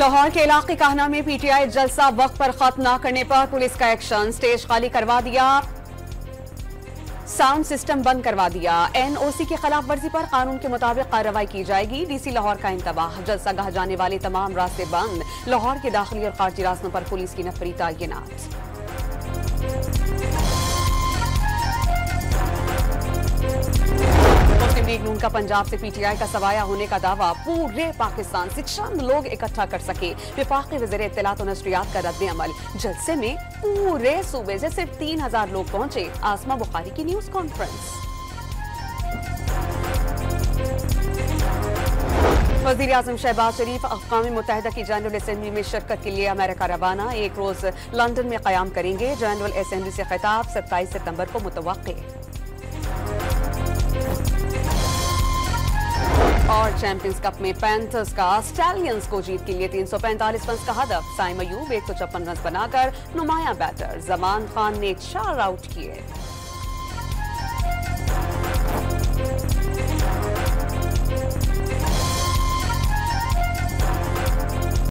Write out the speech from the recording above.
लाहौर के इलाके काहना में पीटीआई जलसा वक्त पर खत्म न करने पर पुलिस का एक्शन, स्टेज खाली करवा दिया, साउंड सिस्टम बंद करवा दिया। एनओसी की खिलाफ वर्जी पर कानून के मुताबिक कार्रवाई की जाएगी। डीसी लाहौर का इंतबाह, जलसा गाह जाने वाले तमाम रास्ते बंद। लाहौर के दाखिली और खारजी रास्तों पर पुलिस की नफरी तैनात। मुस्लिम लीग नून का पंजाब से पीटीआई का सवाया होने का दावा, पूरे पाकिस्तान से चंद लोग इकट्ठा कर सके। विफाकी वज़ीर इत्तलात और नशरियात का रद्द अमल, जलसे में पूरे सूबे से सिर्फ 3000 लोग पहुंचे। आसमा बुखारी की न्यूज कॉन्फ्रेंस। वज़ीर आज़म शहबाज शरीफ अक़वाम मुत्तहिदा की जनरल असेंबली में शिरकत के लिए अमेरिका रवाना, एक रोज लंदन में क़याम करेंगे। जनरल असेंबली से खिताब 27 सितंबर को मुतवक्के। और चैंपियंस कप में पैंथर्स का स्टैलियंस को जीत के लिए 345 रन का हदफ। साइम अयूब 156 रन बनाकर नुमाया बैटर। जमान खान ने 4 आउट किए।